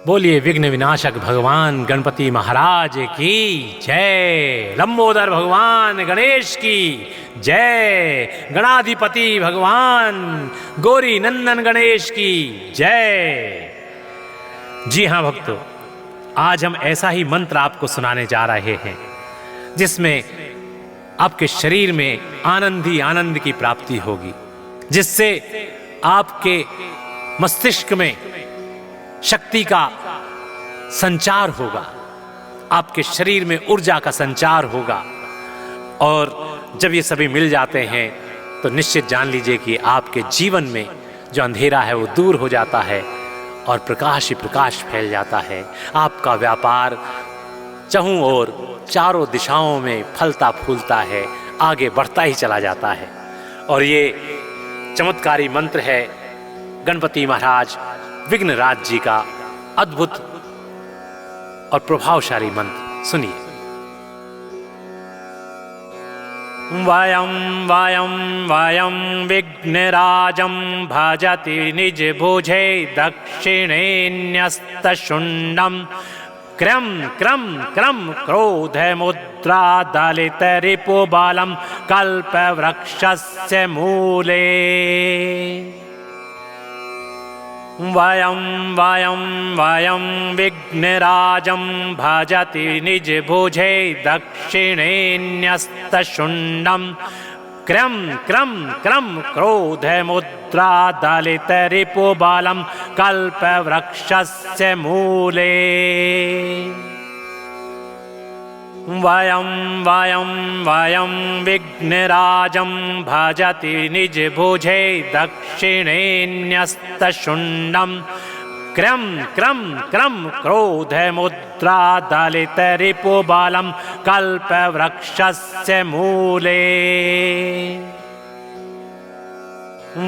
बोलिए विघ्न विनाशक भगवान गणपति महाराज की जय। लंबोदर भगवान गणेश की जय। गणाधिपति भगवान गौरी नंदन गणेश की जय। जी हाँ भक्तों, आज हम ऐसा ही मंत्र आपको सुनाने जा रहे हैं जिसमें आपके शरीर में आनंद ही आनंद की प्राप्ति होगी, जिससे आपके मस्तिष्क में शक्ति का संचार होगा, आपके शरीर में ऊर्जा का संचार होगा। और जब ये सभी मिल जाते हैं तो निश्चित जान लीजिए कि आपके जीवन में जो अंधेरा है वो दूर हो जाता है और प्रकाश ही प्रकाश फैल जाता है। आपका व्यापार चहुं ओर चारों दिशाओं में फलता फूलता है, आगे बढ़ता ही चला जाता है। और ये चमत्कारी मंत्र है गणपति महाराज विघ्नराज जी का अद्भुत और प्रभावशाली मंत्र। सुनिए। वयं वयं वयं विघ्नराजं भजति निज भुजे दक्षिणेन्यस्तशुण्डं क्रम क्रम क्रम क्रोधमुद्रा दलित रिपुबलं कल्पवृक्षस्य मूले। वयं वयं वयं विघ्नराजं भजति निज भुजे दक्षिणेन्यस्तशुण्डं क्रम क्रम क्रम क्रोधमुद्रा दलित रिपुबलं कल्पवृक्षस्य मूले। वयं वयं वयं विघ्नराजं भजति निज भुजे दक्षिणेन्यस्तशुण्डं क्रम क्रम क्रम क्रोधमुद्रा दलित रिपुबलं कल्पवृक्षस्य मूले।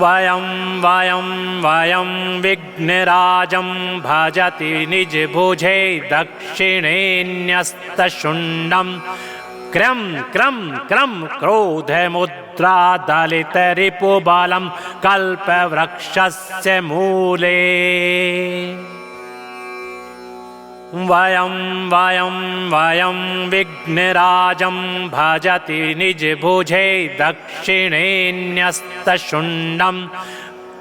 वयं वयं वयं विघ्नराजं भजति निज भुजे दक्षिणेन्यस्तशुण्डं क्रम क्रम क्रम क्रोधमुद्रा दलित रिपुबलं कल्पवृक्षस्य मूले। वयं वयं वयं विघ्नराजं भजति निज भुजे दक्षिणेन्यस्तशुण्डं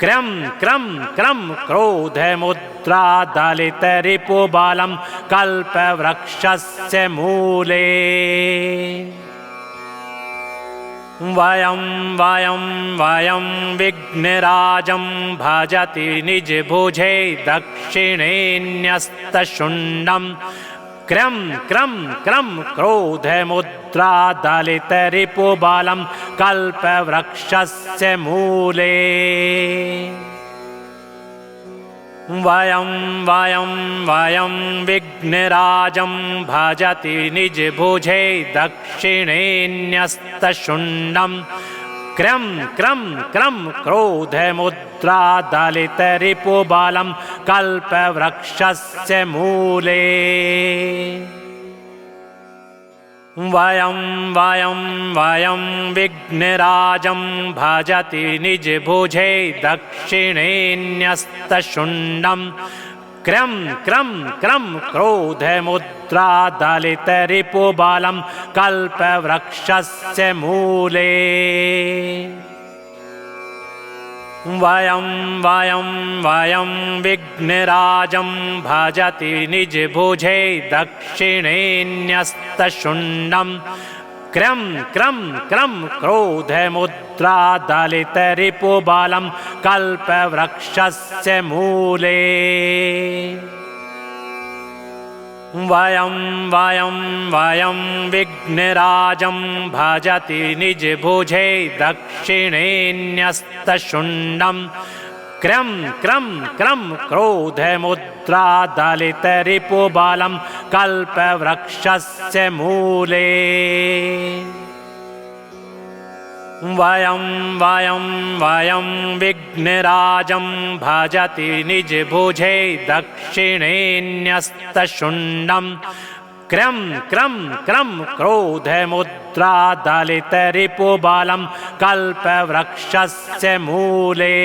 क्रम क्रम क्रम क्रोधमुद्रा दलित रिपुबलं कल्पवृक्षस्य मूले। वयं वयं वयं विघ्नराजं भजति निज भुजे दक्षिणेन्यस्तशुण्डं क्रम क्रम क्रम क्रोधमुद्रा दलित रिपुबलं कल्पवृक्षस्य मूले। वयं वयं वयं विघ्नराजं भजति निज भुजे दक्षिणेन्यस्तशुण्डं क्रम क्रम क्रम क्रोधमुद्रा दलित रिपुबलं कल्पवृक्षस्य मूले। वयं वयं वयं विघ्नराजं भजति निज भुजे दक्षिणेन्यस्तशुण्डं क्रम क्रम क्रम क्रोधमुद्रा दलित रिपुबलं कल्पवृक्षस्य मूले। वयं वयं वयं विघ्नराजं भजति निज भुजे दक्षिणेन्यस्तशुण्डं क्रम क्रम क्रम क्रोधमुद्रा दलित रिपुबलं कल्पवृक्षस्य मूले। वयं वयं वयं विघ्नराजं भजति निज भुजे दक्षिणेन्यस्तशुण्डं क्रम क्रम क्रम क्रोधमुद्रा दलित रिपुबलं कल्पवृक्षस्य मूले। वयं वयं वयं विघ्नराजं भजति निज भुजे दक्षिणेन्यस्तशुण्डं क्रम क्रम क्रम क्रोधमुद्रा दलित रिपुबलं कल्पवृक्षस्य मूले।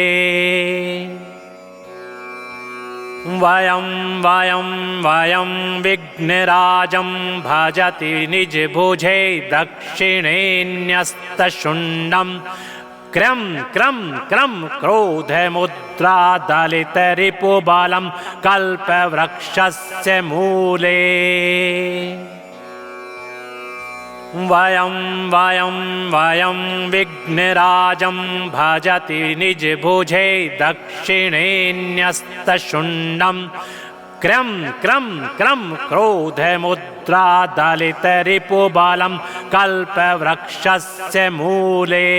वयं वयं वयं विघ्नराजं भजति निजभुजे दक्षिणेऽन्यस्तशुण्डं क्रं क्रं क्रं क्रोधमुद्रादलितरिपुबलं कल्पवृक्षस्य मूले वयं वयं वयं विघ्नराजं भजति निजभुजे दक्षिणेऽन्यस्तशुण्डं क्रं क्रं क्रं क्रोधमुद्रादलितरिपुबलं कल्पवृक्षस्य मूले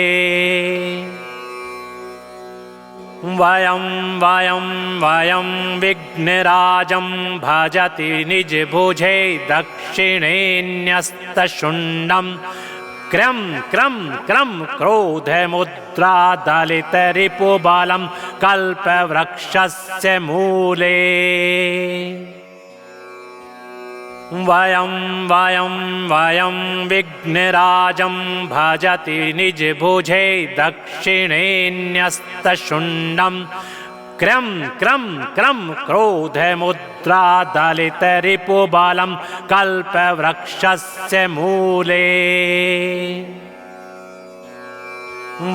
वयं वयं वयं विघ्नराजं भजति निजभुजे दक्षिणेऽन्यस्तशुण्डं क्रं क्रं क्रं क्रोधमुद्रादलितरिपुबलं कल्पवृक्षस्य मूले वयं वयं वयं विघ्नराजं भजति निजभुजे दक्षिणेऽन्यस्तशुण्डं क्रं क्रं क्रं क्रोधमुद्रादलितरिपुबलं कल्पवृक्षस्य मूले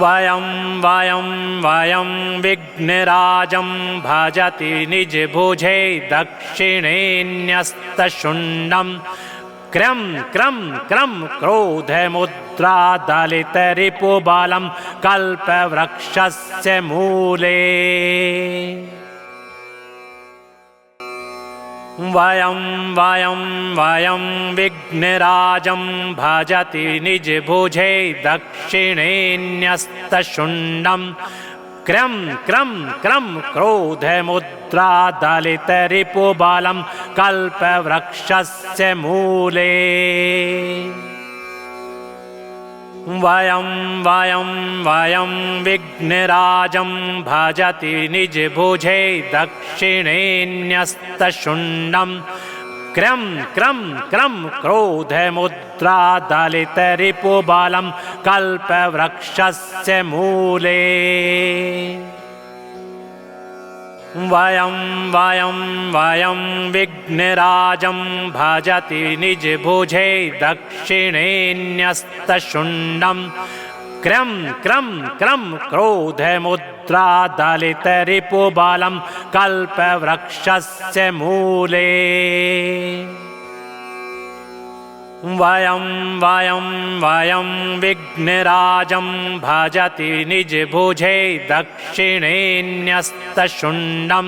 वयं वयं वयं विघ्नराजं भजति निजभुजे दक्षिणेऽन्यस्तशुण्डं क्रं क्रं क्रं क्रोधमुद्रादलितरिपुबलं कल्पवृक्षस्य मूले वयं वयं वयं विघ्नराजं भजति निजभुजे दक्षिणेऽन्यस्तशुण्डं क्रं क्रं क्रं क्रोधमुद्रादलितरिपुबलं कल्पवृक्षस्य मूले वयं वयं वयं विघ्नराजं भजति निजभुजे दक्षिणेऽन्यस्तशुण्डं क्रं क्रं क्रं क्रोधमुद्रादलितरिपुबलं कल्पवृक्षस्य मूले वयं वयं वयं विघ्नराजं भजति निजभुजे दक्षिणेऽन्यस्तशुण्डं क्रं क्रं क्रं क्रोधमुद्रादलितरिपुबलं कल्पवृक्षस्य मूले वयं वयं वयं विघ्नराजं भजति निजभुजे दक्षिणेऽन्यस्तशुण्डं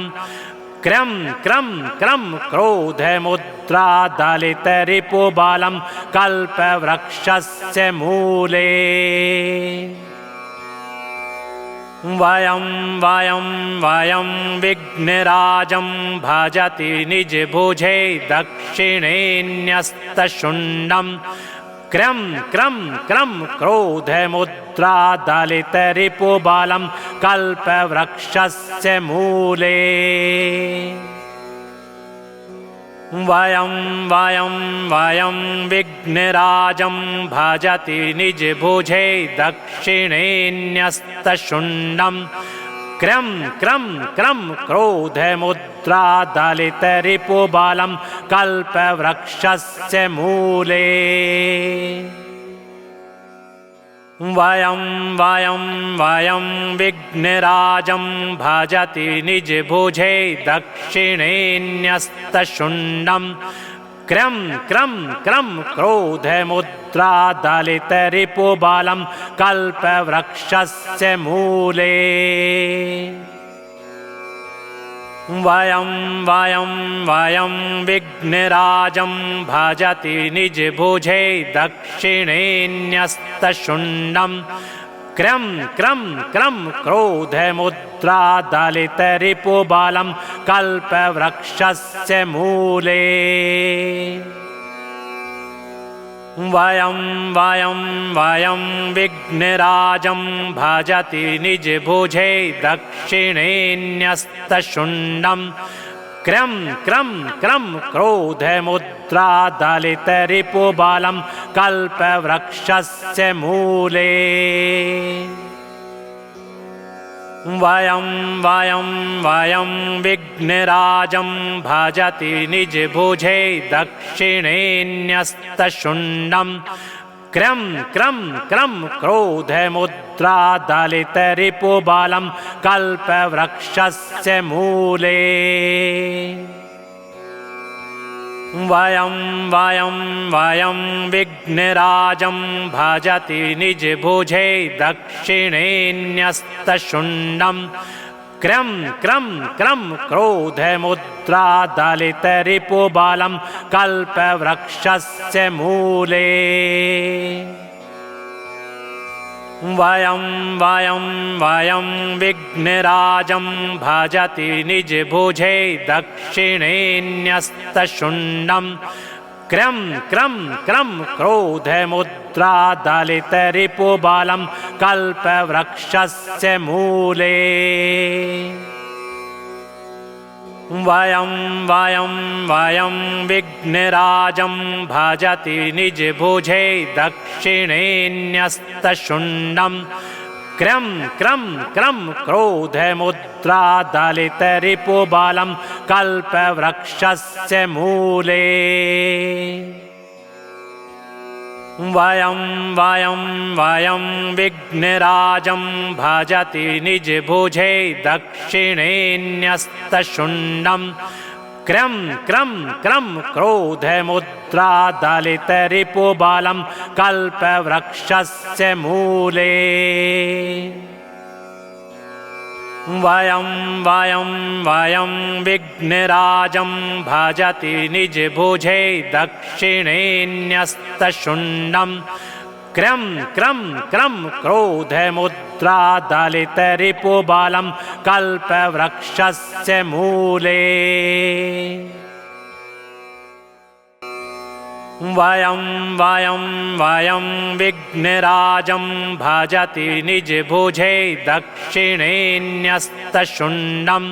क्रं क्रं क्रं क्रोधमुद्रादलितरिपुबलं कल्पवृक्षस्य मूले वयं वयं वयं विघ्नराजं भजति निजभुजे दक्षिणेऽन्यस्तशुण्डं क्रं क्रं क्रं क्रोधमुद्रादलितरिपुबलं कल्पवृक्षस्य मूले वयं वयं वयं विघ्नराजं भजति निजभुजे दक्षिणेऽन्यस्तशुण्डं क्रं क्रं क्रं क्रोधमुद्रादलितरिपुबलं कल्पवृक्षस्य मूले वयं वयं वयं विघ्नराजं भजति निजभुजे दक्षिणेऽन्यस्तशुण्डं क्रं क्रं क्रं क्रोधमुद्रादलितरिपुबलं कल्पवृक्षस्य मूले वयं वयं वयं विघ्नराजं भजति निजभुजे दक्षिणेऽन्यस्तशुण्डं क्रं क्रं क्रं क्रोधमुद्रादलितरिपुबलं कल्पवृक्षस्य मूले वयं वयं वयं विघ्नराजं भजति निजभुजे दक्षिणेऽन्यस्तशुण्डं क्रं क्रं क्रं क्रोधमुद्रादलितरिपुबलं कल्पवृक्षस्य मूले वयं वयं वयं विघ्नराजं भजति निजभुजे दक्षिणेऽन्यस्तशुण्डं क्रं क्रं क्रं क्रोधमुद्रादलितरिपुबलं कल्पवृक्षस्य मूले। वयं वयं वयं विघ्नराजं भजति निजभुजे दक्षिणेऽन्यस्तशुण्डं क्रं क्रं क्रं क्रोधमुद्रादलितरिपुबलं कल्पवृक्षस्य मूले। वयं वयं वयं विघ्नराजं भजति निजभुजे दक्षिणेऽन्यस्तशुण्डं क्रं क्रं क्रं क्रोधमुद्रादलितरिपुबलं कल्पवृक्षस्य मूले। वयं वयं वयं विघ्नराजं भजति निजभुजे दक्षिणेऽन्यस्तशुण्डं क्रं क्रं क्रं क्रोधमुद्रादलितरिपुबलं कल्पवृक्षस्य मूले। वयं वयं वयं विघ्नराजं भजति निजभुजे दक्षिणेऽन्यस्तशुण्डं क्रं क्रं क्रं क्रोधमुद्रादलितरिपुबलं कल्पवृक्षस्य मूले। वयं वयं वयं विघ्नराजं भजति निजभुजे दक्षिणेऽन्यस्तशुण्डं क्रं क्रं क्रं क्रोधमुद्रादलितरिपुबलं कल्पवृक्षस्य मूले। वयं वयं वयं विघ्नराजं भजति निजभुजे दक्षिणेऽन्यस्तशुण्डं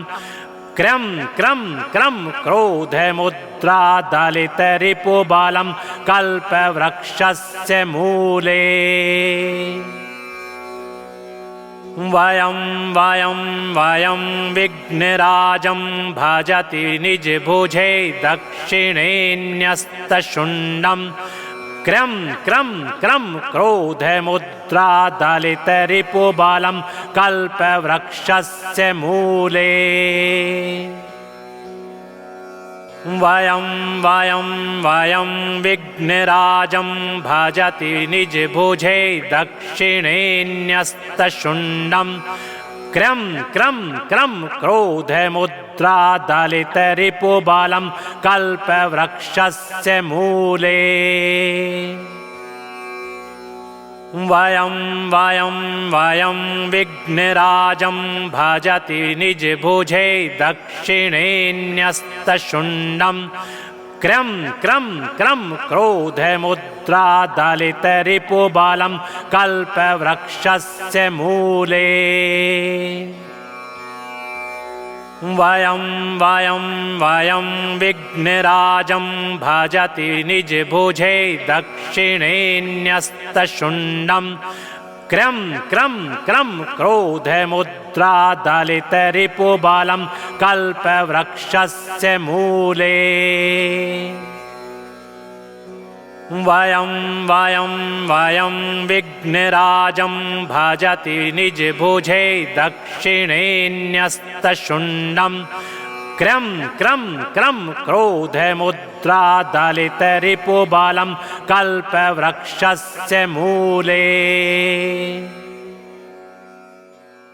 क्रं क्रं क्रं क्रोधमुद्रादलितरिपुबलं कल्पवृक्षस्य मूले। वयं वयं वयं विघ्नराजं भजति निजभुजे दक्षिणेऽन्यस्तशुण्डं क्रं क्रं क्रं क्रोधमुद्रादलितरिपुबलं कल्पवृक्षस्य मूले। वयं वयं वयं विघ्नराजं भजति निजभुजे दक्षिणेऽन्यस्तशुण्डं क्रं क्रं क्रं क्रोधमुद्रादलितरिपुबलं कल्पवृक्षस्य मूले। वयं वयं वयं विघ्नराजं भजति निजभुजे दक्षिणेऽन्यस्तशुण्डं क्रं क्रं क्रं क्रोधमुद्रादलितरिपुबलं कल्पवृक्षस्य मूले। वयं वयं वयं विघ्नराजं भजति निजभुजे दक्षिणेऽन्यस्तशुण्डं क्रं क्रं क्रं क्रोधमुद्रादलितरिपुबलं कल्पवृक्षस्य मूले। वयं वयं वयं विघ्नराजं भजति निजभुजे दक्षिणेऽन्यस्तशुण्डं क्रं क्रं क्रं क्रोधमुद्रादलितरिपुबलं कल्पवृक्षस्य मूले।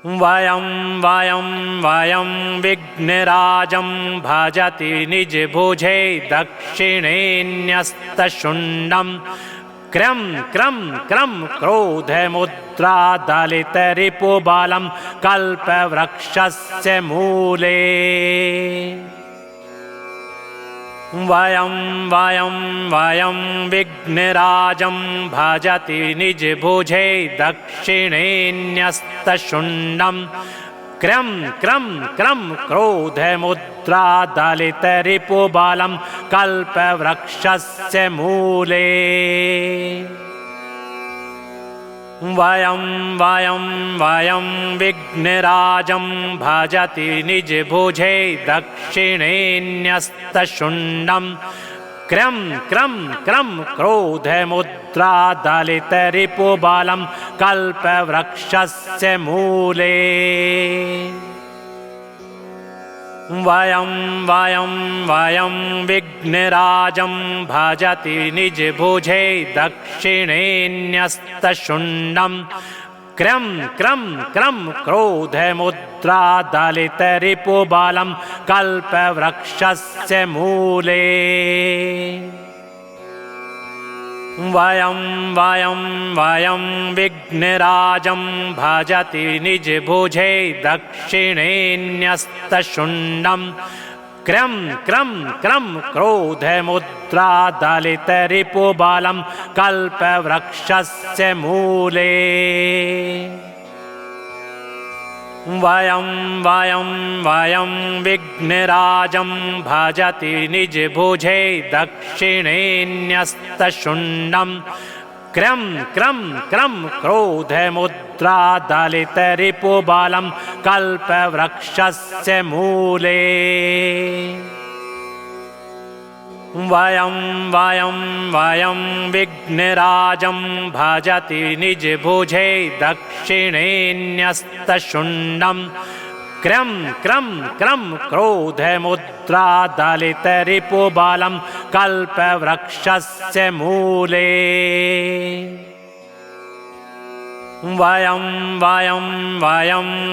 वयं वयं वयं विघ्नराजं भजति निजभुजे दक्षिणेऽन्यस्तशुण्डं क्रं क्रं क्रं क्रोधमुद्रादलितरिपुबलं कल्पवृक्षस्य मूले। वयं वयं वयं विघ्नराजं भजति निजभुजे दक्षिणेऽन्यस्तशुण्डं क्रं क्रं क्रं क्रोधमुद्रादलितरिपुबलं कल्पवृक्षस्य मूले। वयं विघ्नराजं भजति निजभुजे दक्षिणेऽन्यस्तशुण्डं क्रं क्रं क्रं क्रोधमुद्रादलितरिपुबलं कल्पवृक्षस्य मूले। वयं विघ्नराजं भजति निजभुजे दक्षिणेऽन्यस्तशुण्डं क्रं क्रं क्रं क्रोधमुद्रादलितरिपुबलं कल्पवृक्षस्य मूले। वयं विघ्नराजं भजति निजभुजे दक्षिणेऽन्यस्तशुण्डं क्रं क्रं क्रं क्रोधमुद्रादलितरिपुबलं कल्पवृक्षस्य मूले। वयं विघ्नराजं भजति निजभुजे दक्षिणेऽन्यस्तशुण्डं क्रं क्रं क्रं क्रोधमुद्रादलितरिपुबलं कल्पवृक्षस्य मूले। वयं विघ्नराजं भजति निजभुजे दक्षिणेऽन्यस्तशुण्डं क्रं क्रं क्रं क्रोधमुद्रादलितरिपुबलं कल्पवृक्षस्य मूले। वयं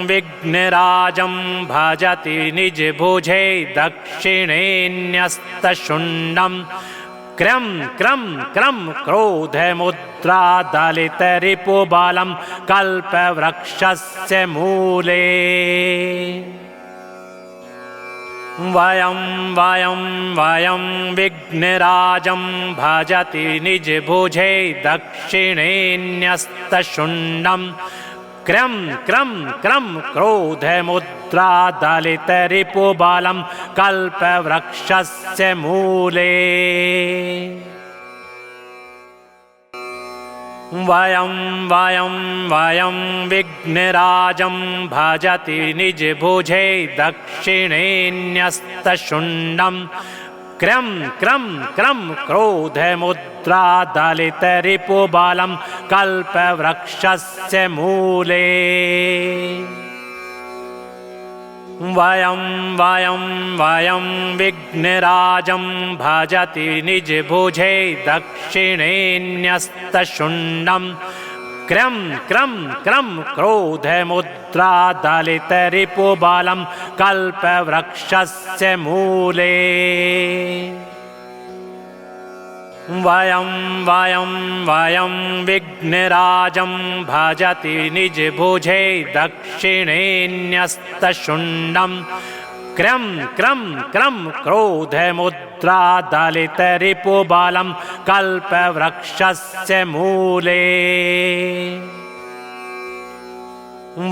विघ्नराजं भजति निजभुजे दक्षिणेऽन्यस्तशुण्डं क्रं क्रं क्रं क्रोधमुद्रादलितरिपुबलं कल्पवृक्षस्य मूले। वयं विघ्नराजं भजति निजभुजे दक्षिणेऽन्यस्तशुण्डं क्रं क्रं क्रं क्रोधमुद्रादलितरिपुबलं कल्पवृक्षस्य मूले। वयं विघ्नराजं भजति निजभुजे दक्षिणेऽन्यस्तशुण्डं क्रं क्रं क्रं क्रोधमुद्रादलितरिपुबलं कल्पवृक्षस्य मूले। वयं विघ्नराजं भजति निजभुजे दक्षिणेऽन्यस्तशुण्डं क्रं क्रं क्रं क्रोधमुद्रादलितरिपुबलं कल्पवृक्षस्य मूले। वयं विघ्नराजं भजति निजभुजे दक्षिणेऽन्यस्तशुण्डं क्रं क्रं क्रं क्रोधमुद्रादलितरिपुबलं कल्पवृक्षस्य मूले।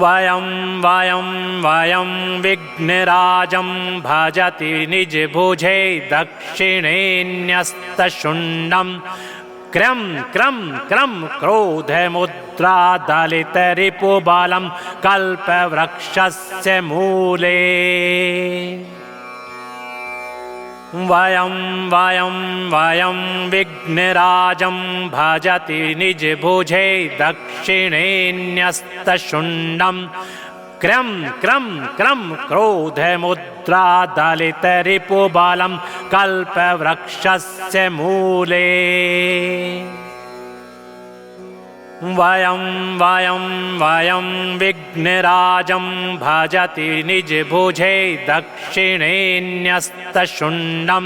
वयं विघ्नराजं भजति निजभुजे दक्षिणेऽन्यस्तशुण्डं क्रं क्रं क्रं क्रोधमुद्रादलितरिपुबलं कल्पवृक्षस्य मूले। वयं विघ्नराजं भजति निजभुजे दक्षिणेऽन्यस्तशुण्डं क्रं क्रं क्रं क्रोधमुद्रादलितरिपुबलं कल्पवृक्षस्य मूले। वयं विघ्नराजं भजति निजभुजे दक्षिणेऽन्यस्तशुण्डं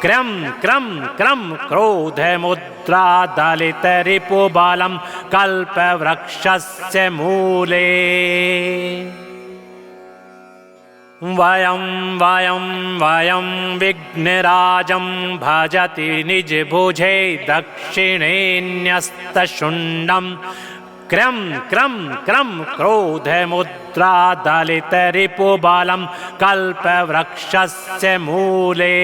क्रं क्रं क्रं क्रोधमुद्रादलितरिपुबलं कल्पवृक्षस्य मूले। वयं विघ्नराजं भजति निजभुजे दक्षिणेऽन्यस्तशुण्डं क्रं क्रं क्रं क्रोधमुद्रादलितरिपुबलं कल्पवृक्षस्य मूले।